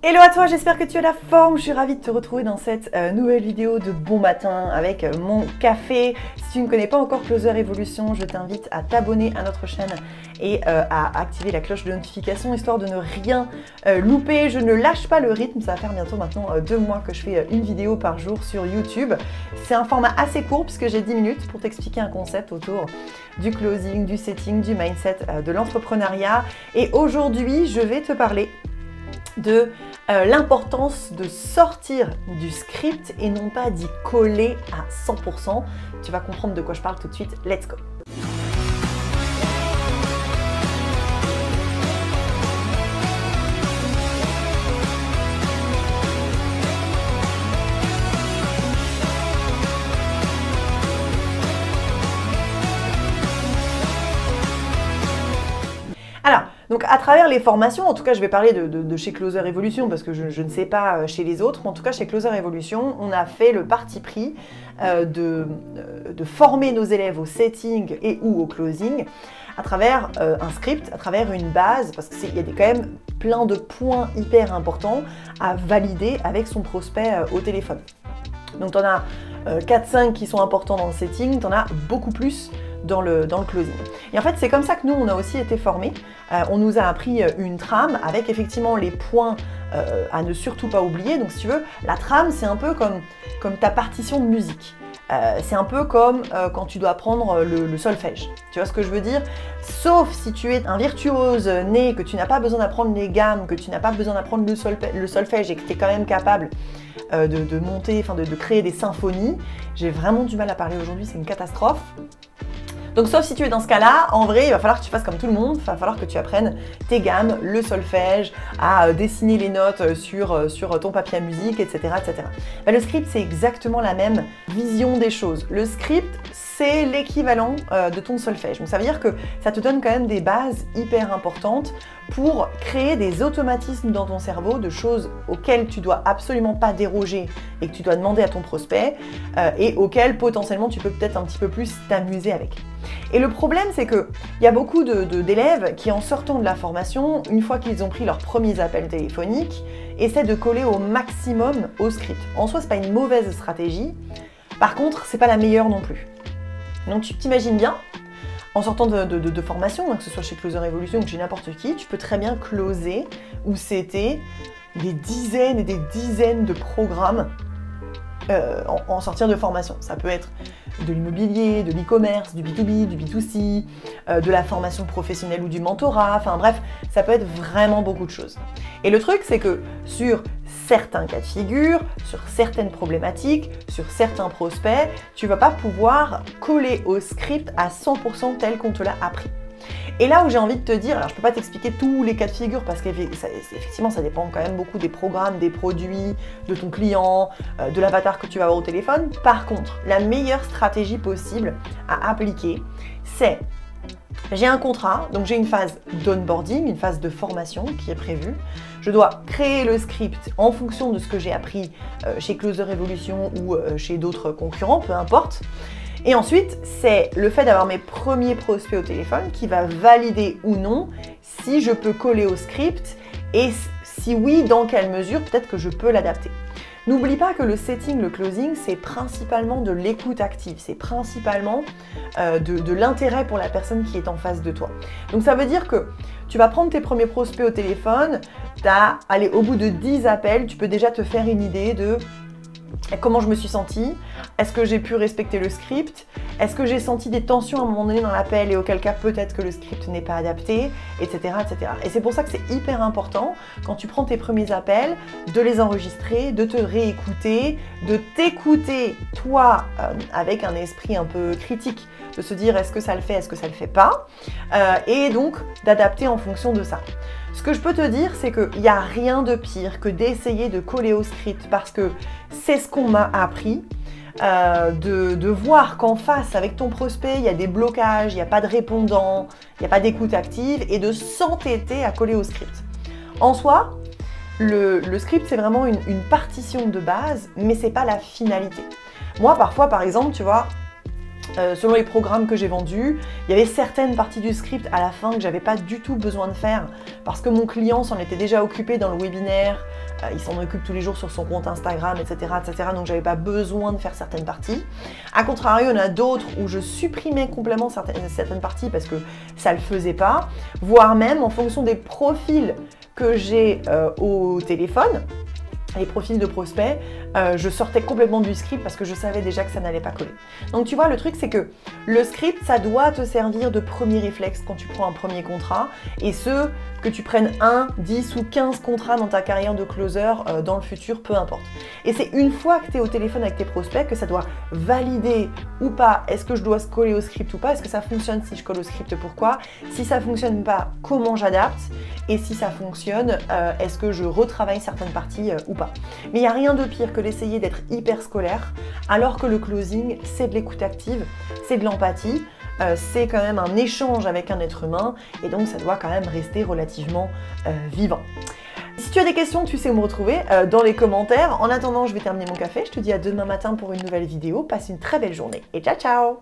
Hello à toi, j'espère que tu as la forme. Je suis ravie de te retrouver dans cette nouvelle vidéo de bon matin avec mon café. Si tu ne connais pas encore Closer Evolution, je t'invite à t'abonner à notre chaîne et à activer la cloche de notification histoire de ne rien louper. Je ne lâche pas le rythme, ça va faire bientôt maintenant 2 mois que je fais une vidéo par jour sur YouTube. C'est un format assez court puisque j'ai 10 minutes pour t'expliquer un concept autour du closing, du setting, du mindset, de l'entrepreneuriat. Et aujourd'hui, je vais te parler de l'importance de sortir du script et non pas d'y coller à 100%. Tu vas comprendre de quoi je parle tout de suite. Let's go! Donc à travers les formations, en tout cas je vais parler de chez Closer Evolution parce que je ne sais pas chez les autres, mais en tout cas chez Closer Evolution, on a fait le parti pris de former nos élèves au setting et ou au closing à travers un script, à travers une base, parce qu'il y a quand même plein de points hyper importants à valider avec son prospect au téléphone. Donc tu en as 4-5 qui sont importants dans le setting, tu en as beaucoup plus dans le closing. Et en fait, c'est comme ça que nous, on a aussi été formés. On nous a appris une trame avec effectivement les points à ne surtout pas oublier. Donc si tu veux, la trame, c'est un peu comme ta partition de musique. C'est un peu comme quand tu dois apprendre le solfège. Tu vois ce que je veux dire? Sauf si tu es un virtuose né, que tu n'as pas besoin d'apprendre les gammes, que tu n'as pas besoin d'apprendre le solfège et que tu es quand même capable de monter, enfin de créer des symphonies. J'ai vraiment du mal à parler aujourd'hui, c'est une catastrophe. Donc sauf si tu es dans ce cas-là, en vrai, il va falloir que tu fasses comme tout le monde, il va falloir que tu apprennes tes gammes, le solfège, à dessiner les notes sur ton papier à musique, etc. etc. Ben, le script, c'est exactement la même vision des choses. Le script, c'est l'équivalent de ton solfège. Donc ça veut dire que ça te donne quand même des bases hyper importantes pour créer des automatismes dans ton cerveau de choses auxquelles tu dois absolument pas déroger et que tu dois demander à ton prospect et auxquelles potentiellement tu peux peut-être un petit peu plus t'amuser avec. Et le problème, c'est qu'il y a beaucoup d'élèves qui, en sortant de la formation, une fois qu'ils ont pris leurs premiers appels téléphoniques, essaient de coller au maximum au script. En soi, c'est pas une mauvaise stratégie. Par contre, c'est pas la meilleure non plus. Donc tu t'imagines bien, en sortant de formation, que ce soit chez Closer Evolution ou chez n'importe qui, tu peux très bien closer où c'était des dizaines et des dizaines de programmes en sortir de formation. Ça peut être de l'immobilier, de l'e-commerce, du B2B, du B2C, de la formation professionnelle ou du mentorat, enfin bref, ça peut être vraiment beaucoup de choses. Et le truc, c'est que sur certains cas de figure, sur certaines problématiques, sur certains prospects, tu ne vas pas pouvoir coller au script à 100% tel qu'on te l'a appris. Et là où j'ai envie de te dire, alors je ne peux pas t'expliquer tous les cas de figure parce qu'effectivement ça dépend quand même beaucoup des programmes, des produits, de ton client, de l'avatar que tu vas avoir au téléphone. Par contre, la meilleure stratégie possible à appliquer, c'est j'ai un contrat, donc j'ai une phase d'onboarding, une phase de formation qui est prévue. Je dois créer le script en fonction de ce que j'ai appris chez Closer Evolution ou chez d'autres concurrents, peu importe. Et ensuite, c'est le fait d'avoir mes premiers prospects au téléphone qui va valider ou non si je peux coller au script et si oui, dans quelle mesure peut-être que je peux l'adapter. N'oublie pas que le setting, le closing, c'est principalement de l'écoute active, c'est principalement de l'intérêt pour la personne qui est en face de toi. Donc ça veut dire que tu vas prendre tes premiers prospects au téléphone, allez, au bout de 10 appels, tu peux déjà te faire une idée de comment je me suis sentie, est-ce que j'ai pu respecter le script, est-ce que j'ai senti des tensions à un moment donné dans l'appel et auquel cas peut-être que le script n'est pas adapté, etc. etc. Et c'est pour ça que c'est hyper important, quand tu prends tes premiers appels, de les enregistrer, de te réécouter, de t'écouter toi avec un esprit un peu critique, de se dire est-ce que ça le fait, est-ce que ça le fait pas, et donc d'adapter en fonction de ça. Ce que je peux te dire, c'est qu'il n'y a rien de pire que d'essayer de coller au script parce que c'est ce qu'on m'a appris, de voir qu'en face, avec ton prospect, il y a des blocages, il n'y a pas de répondant, il n'y a pas d'écoute active et de s'entêter à coller au script. En soi, le script, c'est vraiment une partition de base, mais ce n'est pas la finalité. Moi, parfois, par exemple, tu vois, selon les programmes que j'ai vendus, il y avait certaines parties du script à la fin que j'avais pas du tout besoin de faire parce que mon client s'en était déjà occupé dans le webinaire il s'en occupe tous les jours sur son compte Instagram, etc. donc j'avais pas besoin de faire certaines parties. A contrario, il y en a d'autres où je supprimais complètement certaines parties parce que ça le faisait pas, voire même en fonction des profils que j'ai au téléphone, les profils de prospects, je sortais complètement du script parce que je savais déjà que ça n'allait pas coller. Donc tu vois, le truc c'est que le script, ça doit te servir de premier réflexe quand tu prends un premier contrat, et ce, que tu prennes 1, 10 ou 15 contrats dans ta carrière de closer dans le futur, peu importe. Et c'est une fois que tu es au téléphone avec tes prospects que ça doit valider ou pas, est-ce que je dois se coller au script ou pas, est-ce que ça fonctionne si je colle au script, pourquoi, si ça fonctionne pas, comment j'adapte, et si ça fonctionne, est-ce que je retravaille certaines parties ou pas. Mais il n'y a rien de pire que d'essayer d'être hyper scolaire, alors que le closing, c'est de l'écoute active, c'est de l'empathie, c'est quand même un échange avec un être humain, et donc ça doit quand même rester relativement vivant. Si tu as des questions, tu sais où me retrouver dans les commentaires. En attendant, je vais terminer mon café. Je te dis à demain matin pour une nouvelle vidéo. Passe une très belle journée et ciao ciao!